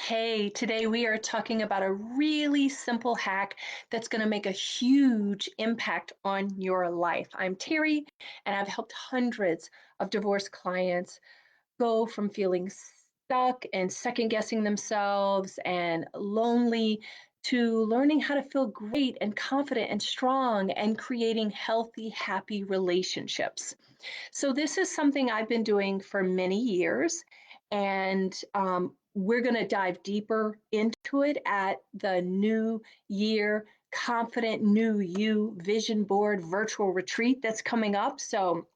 Hey, today we are talking about a really simple hack that's going to make a huge impact on your life. I'm Terry, and I've helped hundreds of divorced clients go from feeling stuck and second guessing themselves and lonely to learning how to feel great and confident and strong and creating healthy, happy relationships. So, this is something I've been doing for many years, and we're going to dive deeper into it at the New Year Confident New You Vision Board virtual retreat that's coming up. So,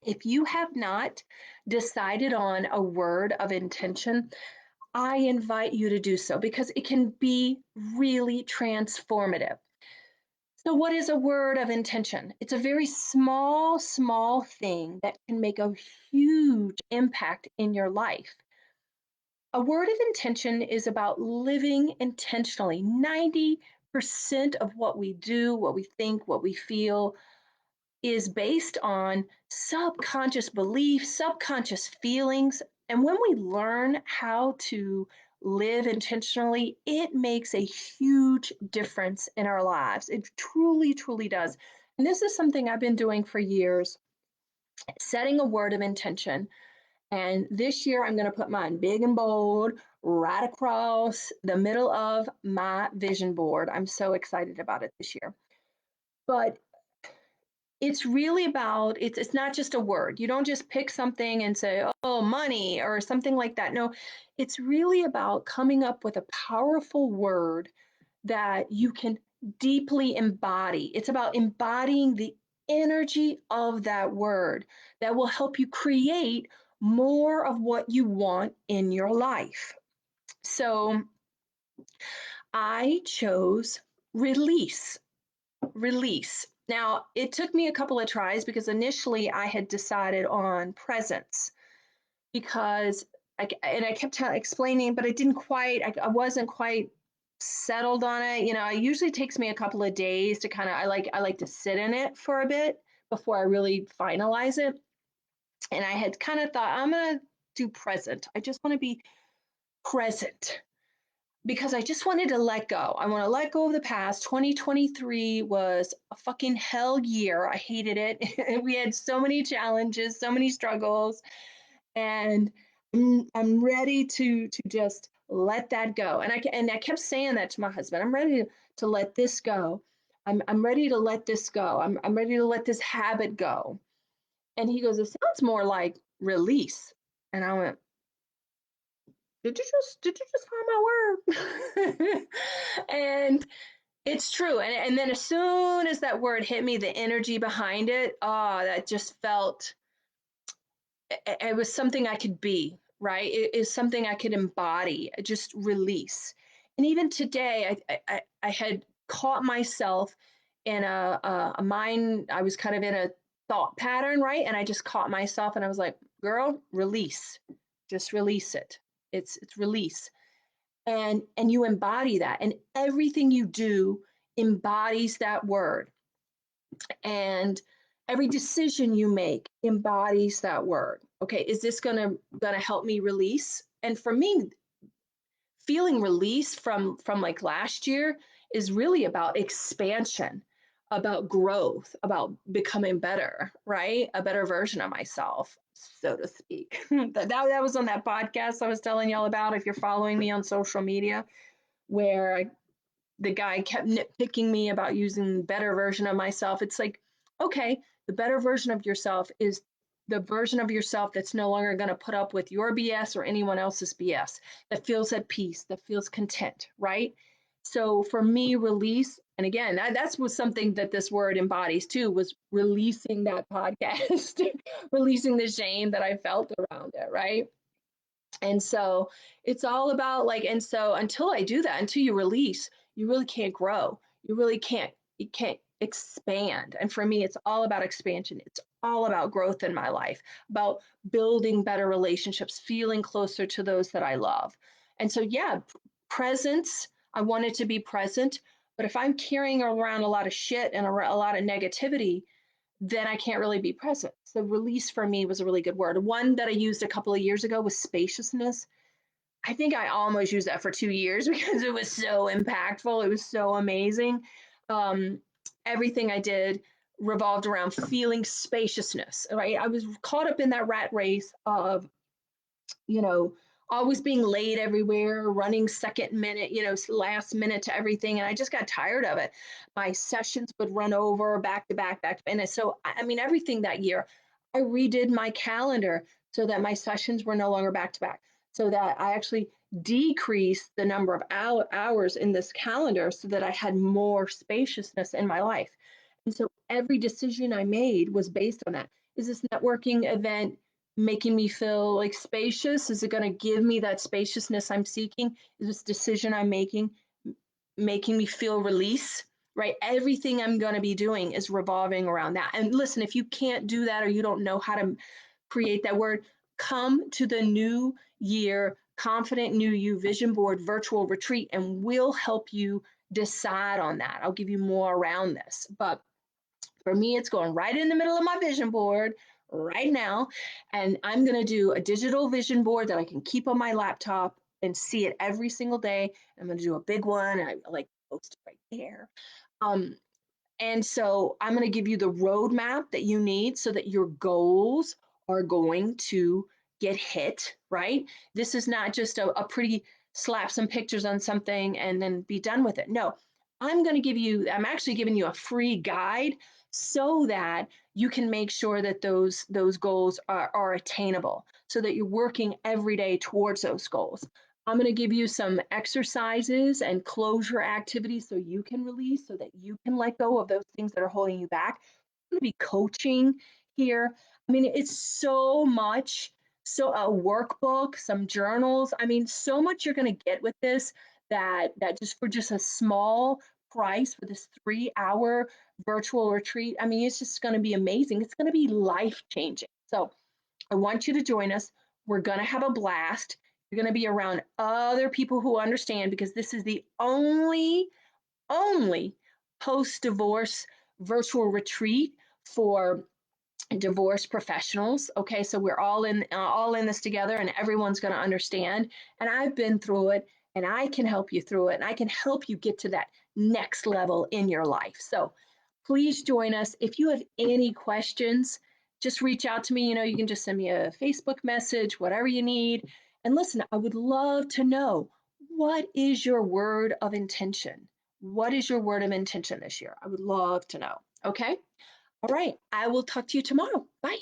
if you have not decided on a word of intention, I invite you to do so because it can be really transformative. So, what is a word of intention? It's a very small, small thing that can make a huge impact in your life. A word of intention is about living intentionally. 90% of what we do, what we think, what we feel is based on subconscious beliefs, subconscious feelings. And when we learn how to live intentionally, it makes a huge difference in our lives. It truly, truly does. And this is something I've been doing for years, setting a word of intention. And this year, I'm going to put mine big and bold right across the middle of my vision board. I'm so excited about it this year. But it's really about it's not just a word. You don't just pick something and say, "Oh, money," or something like that. No, it's really about coming up with a powerful word that you can deeply embody. It's about embodying the energy of that word that will help you create more of what you want in your life. So, I chose release. Release. Now, it took me a couple of tries because initially I had decided on presence because I kept explaining, but I wasn't quite settled on it. It usually takes me a couple of days to I like to sit in it for a bit before I really finalize it. And I had kind of thought, I'm going to do present. I just want to be present because I just wanted to let go. I want to let go of the past. 2023 was a fucking hell year. I hated it. We had so many challenges, so many struggles, and I'm ready to just let that go. And I kept saying that to my husband. I'm ready to let this go. I'm ready to let this go. I'm ready to let this habit go. And he goes, it sounds more like release. And I went, did you just find my word? And it's true. And then as soon as that word hit me, the energy behind it, oh, that just felt it was something I could be, right? It is something I could embody, just release. And even today, I had caught myself in a mind, I was kind of in a thought pattern, right? And I just caught myself and I was like, girl, release, just release it. It's release. And you embody that. And everything you do embodies that word. And every decision you make embodies that word. Okay, is this gonna help me release? And for me, feeling release from like last year is really about expansion, about growth, about becoming better, right? A better version of myself, so to speak. That was on that podcast I was telling y'all about. If you're following me on social media, where the guy kept nitpicking me about using better version of myself. It's like, okay, the better version of yourself is the version of yourself that's no longer going to put up with your BS or anyone else's BS, that feels at peace, that feels content, right? So for me, release, and again, that's was something that this word embodies too, was releasing that podcast, releasing the shame that I felt around it, right? And so it's all about like, and so until I do that, until you release, you really can't grow. You can't expand. And for me, it's all about expansion. It's all about growth in my life, about building better relationships, feeling closer to those that I love. And so, yeah, presence, I want it to be present. But if I'm carrying around a lot of shit and a lot of negativity, then I can't really be present. So release for me was a really good word. One that I used a couple of years ago was spaciousness. I think I almost used that for 2 years because it was so impactful, it was so amazing. Um, Everything I did revolved around feeling spaciousness, right? I was caught up in that rat race of, you know, always being late everywhere, running second minute, last minute to everything. And I just got tired of it. My sessions would run over back to back, back. And so, I mean, everything that year, I redid my calendar so that my sessions were no longer back to back, so that I actually decreased the number of hours in this calendar so that I had more spaciousness in my life. And so every decision I made was based on that. Is this networking event making me feel like spacious? Is it going to give me that spaciousness I'm seeking? Is this decision I'm making me feel release? Right? Everything I'm going to be doing is revolving around that. And listen, if you can't do that or you don't know how to create that word, come to the New Year Confident New You Vision Board virtual retreat and we'll help you decide on that. I'll give you more around this. But for me, it's going right in the middle of my vision board right now. And I'm going to do a digital vision board that I can keep on my laptop and see it every single day. I'm going to do a big one. I like post it right there. Um, and so I'm going to give you the roadmap that you need so that your goals are going to get hit, right? This is not just a pretty slap some pictures on something and then be done with it. No, I'm actually giving you a free guide so that you can make sure that those goals are attainable, so that you're working every day towards those goals. I'm going to give you some exercises and closure activities so you can release, so that you can let go of those things that are holding you back. I'm going to be coaching here. I mean, it's so much. So a workbook, some journals. I mean, so much you're going to get with this that just for just a small price for this 3 hour virtual retreat. I mean, it's just going to be amazing. It's going to be life changing. So I want you to join us. We're going to have a blast. You're going to be around other people who understand, because this is the only post divorce virtual retreat for divorce professionals. Okay, so we're all in this together, and everyone's going to understand. And I've been through it, and I can help you through it, and I can help you get to that next level in your life. So please join us. If you have any questions, just reach out to me. You can just send me a Facebook message, whatever you need. And listen, I would love to know, what is your word of intention? What is your word of intention this year? I would love to know. Okay. All right. I will talk to you tomorrow. Bye.